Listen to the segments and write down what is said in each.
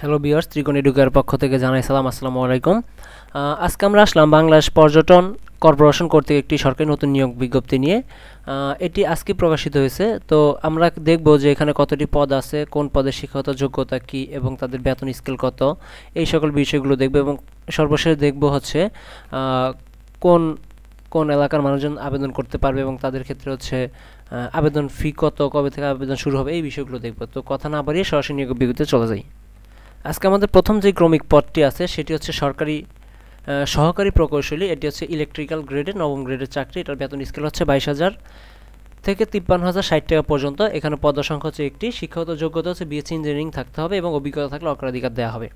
Hello viewers, ত্রিকোণ এডুকের পক্ষ থেকে জানাই সালাম, আসসালামু আলাইকুম। আজকে আমরা আসলাম বাংলাদেশ পর্যটন কর্পোরেশন কর্তৃক একটি সরকারি নতুন নিয়োগ বিজ্ঞপ্তি নিয়ে। এটি আজকে প্রকাশিত হয়েছে। তো আমরা দেখব যে এখানে কতটি পদ আছে, কোন পদের শিক্ষাগত যোগ্যতা কী এবং তাদের বেতন স্কেল কত, এই সকল বিষয়গুলো দেখব এবং সর্বশেষ দেখব হচ্ছে কোন কোন এলাকার মানুষজন আবেদন করতে পারবে এবং তাদের ক্ষেত্রে হচ্ছে আবেদন ফি কত, কবে থেকে আবেদন শুরু হবে, এই বিষয়গুলো দেখব। তো কথা না বাড়িয়ে সরাসরি নিয়োগ বিজ্ঞপ্তিতে চলে যাই। আজকে আমাদের প্রথম যে ক্রমিক পদটি আছে সেটি হচ্ছে সহকারী প্রকৌশলী। এটি হচ্ছে ইলেকট্রিক্যাল গ্রেডের নবম গ্রেডের চাকরি। এটার বেতন স্কেল হচ্ছে 22,000 থেকে 53,060 টাকা পর্যন্ত। এখানে পদ সংখ্যা হচ্ছে একটি। শিক্ষাগত যোগ্যতা হচ্ছে বিএসসি ইঞ্জিনিয়ারিং থাকতে হবে এবং অভিজ্ঞতা থাকলে অগ্রাধিকার দেওয়া হবে।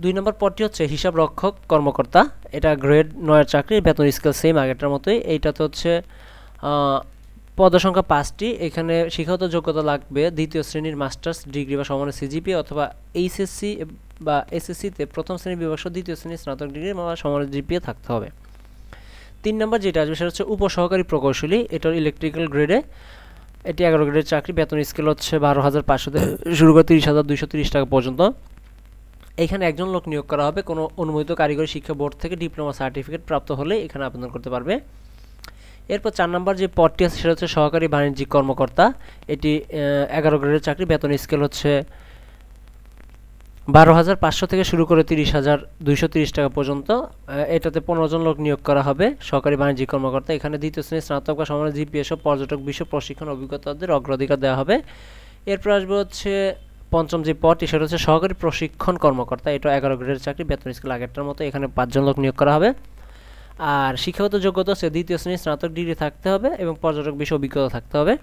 2 নম্বর পদটি হচ্ছে হিসাব রক্ষক কর্মকর্তা। এটা গ্রেড 9-এর চাকরি। বেতন স্কেল সেম আগেরটার মতোই। এইটাতে হচ্ছে পদসংখ্যা 5টি। এখানে শিক্ষাগত যোগ্যতা লাগবে দ্বিতীয় শ্রেণীর মাস্টার্স ডিগ্রি বা সমানের সিজিপি অথবা এইচএসসি বা এসএসসিতে প্রথম শ্রেণীর বিভাগ দ্বিতীয় শ্রেণীর স্নাতক ডিগ্রি বা সমানের জিপিএ থাকতে হবে। 3 নম্বর যেটা আসবে সেটা হচ্ছে উপসহকারী প্রকৌশলী। এটার ইলেকট্রিক্যাল গ্রেডে, এটি 11 গ্রেডের চাকরি। বেতন স্কেল হচ্ছে 12,500 থেকে শুরু করে 30,230 টাকা পর্যন্ত। এখানে একজন লোক নিয়োগ করা হবে। কোনো অনুমোদিত কারিগরি শিক্ষা বোর্ড থেকে ডিপ্লোমা সার্টিফিকেট প্রাপ্ত হলে এখানে আবেদন করতে পারবে। এরপর 4 নম্বর যে পদটি আছে সেটা হচ্ছে সহকারী বাণিজ্যিক কর্মকর্তা। এটি 11 গ্রেডের চাকরি। বেতন স্কেল হচ্ছে 12,500 থেকে শুরু করে 30,230 টাকা পর্যন্ত। এটাতে 15 জন লোক নিয়োগ করা হবে সহকারী বাণিজ্যিক কর্মকর্তা। এখানে দ্বিতীয় শ্রেণীর স্নাতক বা সমানের জিপিএ সহ পর্যটক বিষয় প্রশিক্ষণ অভিজ্ঞতাদের অগ্রাধিকার দেওয়া হবে। এরপর আসবে হচ্ছে পঞ্চম যে পদটি সেটা হচ্ছে সহকারী প্রশিক্ষণ কর্মকর্তা। এটা 11 গ্রেডের চাকরি। বেতন স্কেল আগেরটার মতো। এখানে 5 জন লোক নিয়োগ করা হবে। আর শিক্ষাগত যোগ্যতা হচ্ছে দ্বিতীয় শ্রেণীর স্নাতক ডিগ্রি থাকতে হবে এবং পর্যটক বিষয় অভিজ্ঞতা থাকতে হবে।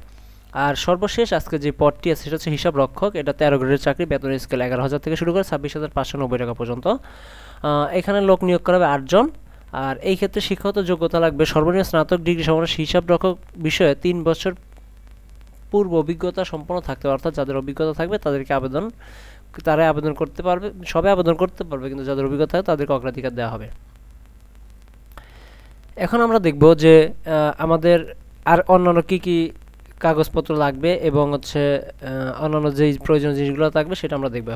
আর সর্বশেষ আজকে যে পদটি আছে সেটা হচ্ছে হিসাব রক্ষক। এটা 13 গ্রেডের চাকরি। বেতন স্কেল 11,000 থেকে শুরু করে 26,590 টাকা পর্যন্ত। এখানে লোক নিয়োগ করা হবে 8 জন। আর এই ক্ষেত্রে শিক্ষাগত যোগ্যতা লাগবে সর্বনিম্ন স্নাতক ডিগ্রি সমান হিসাব রক্ষক বিষয়ে 3 বছর পূর্ব অভিজ্ঞতা সম্পন্ন থাকতে হবে। অর্থাৎ যাদের অভিজ্ঞতা থাকবে তারা আবেদন করতে পারবে। সবাই আবেদন করতে পারবে, কিন্তু যাদের অভিজ্ঞতা থাকে তাদেরকে অগ্রাধিকার দেওয়া হবে। এখন আমরা দেখব যে আমাদের আর অন্যান্য কি কাগজপত্র লাগবে এবং হচ্ছে অন্যান্য যেই প্রয়োজনীয় জিনিসগুলো থাকবে সেটা আমরা দেখব।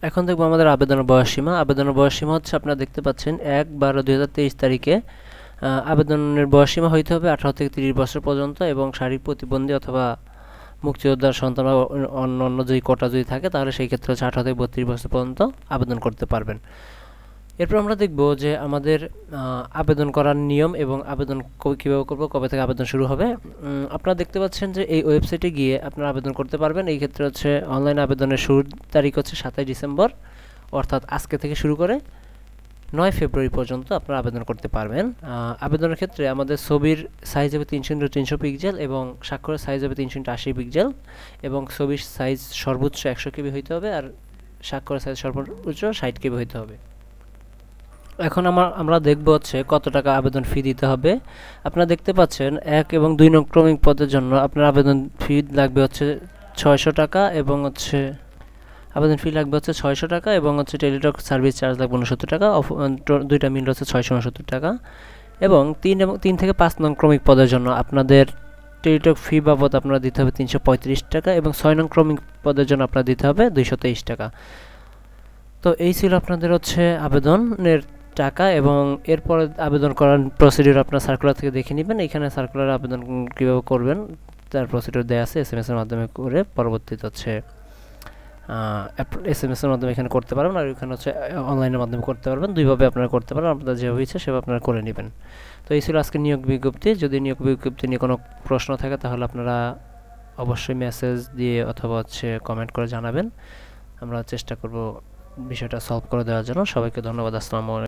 এখন দেখব আমাদের আবেদনের বয়সসীমা। আবেদনের বয়সসীমা হচ্ছে আপনারা দেখতে পাচ্ছেন 1/12/2023 তারিখে আবেদনের বয়সসীমা হইতে হবে 18 থেকে 30 বছর পর্যন্ত এবং শারীরিক প্রতিবন্ধী অথবা মুক্তিযোদ্ধার সন্তান বা অন্য যেই কোটা যদি থাকে তাহলে সেই ক্ষেত্রে হচ্ছে 18 থেকে 32 বছর পর্যন্ত আবেদন করতে পারবেন। এরপর আমরা দেখব যে আমাদের আবেদন করার নিয়ম এবং আবেদন কীভাবে করব, কবে থেকে আবেদন শুরু হবে। আপনারা দেখতে পাচ্ছেন যে এই ওয়েবসাইটে গিয়ে আপনারা আবেদন করতে পারবেন। এই ক্ষেত্রে হচ্ছে অনলাইন আবেদনের শুরুর তারিখ হচ্ছে 27 ডিসেম্বর, অর্থাৎ আজকে থেকে শুরু করে 9 ফেব্রুয়ারি পর্যন্ত আপনারা আবেদন করতে পারবেন। আবেদনের ক্ষেত্রে আমাদের ছবির সাইজ হবে 300x300 পিক্সেল এবং স্বাক্ষরের সাইজ হবে 380 পিক্সেল এবং ছবির সাইজ সর্বোচ্চ 100 কেবি হইতে হবে আর স্বাক্ষরের সাইজ সর্বোচ্চ 60 কেবি হইতে হবে। এখন আমরা দেখব হচ্ছে কত টাকা আবেদন ফি দিতে হবে। আপনারা দেখতে পাচ্ছেন 1 এবং 2 নং ক্রমিক পদের জন্য আপনার আবেদন ফি লাগবে হচ্ছে 600 টাকা এবং হচ্ছে এবং হচ্ছে টেলিটক সার্ভিস চার্জ লাগবে 69 টাকা। দুইটা মিল হচ্ছে 669 টাকা। এবং 3 থেকে 5 নং ক্রমিক পদের জন্য আপনাদের টেলিটক ফি বাবদ আপনারা দিতে হবে 335 টাকা এবং 6 নং ক্রমিক পদের জন্য আপনারা দিতে হবে 223 টাকা। তো এই ছিল আপনাদের হচ্ছে আবেদনের টাকা এবং এরপরে আবেদন করার প্রসিডিউর আপনার সার্কুলার থেকে দেখে নেবেন। এখানে সার্কুলার আবেদন কীভাবে করবেন তার প্রসিডিউর দেওয়া আছে। এসএমএস-এর মাধ্যমে করে পরবর্তীতে হচ্ছে এসএমএস-এর মাধ্যমে এখানে করতে পারবেন আর এখানে হচ্ছে অনলাইনের মাধ্যমে করতে পারবেন। দুইভাবে আপনারা করতে পারেন, আপনাদের যেভাবে ইচ্ছা সেভাবে আপনারা করে নেবেন। তো এই ছিল আজকে নিয়োগ বিজ্ঞপ্তি। যদি নিয়োগ বিজ্ঞপ্তি নিয়ে কোনো প্রশ্ন থাকে তাহলে আপনারা অবশ্যই মেসেজ দিয়ে অথবা হচ্ছে কমেন্ট করে জানাবেন। আমরা চেষ্টা করব বিষয়টা সলভ করে দেওয়ার জন্য। সবাইকে ধন্যবাদ। আসসালামু আলাইকুম।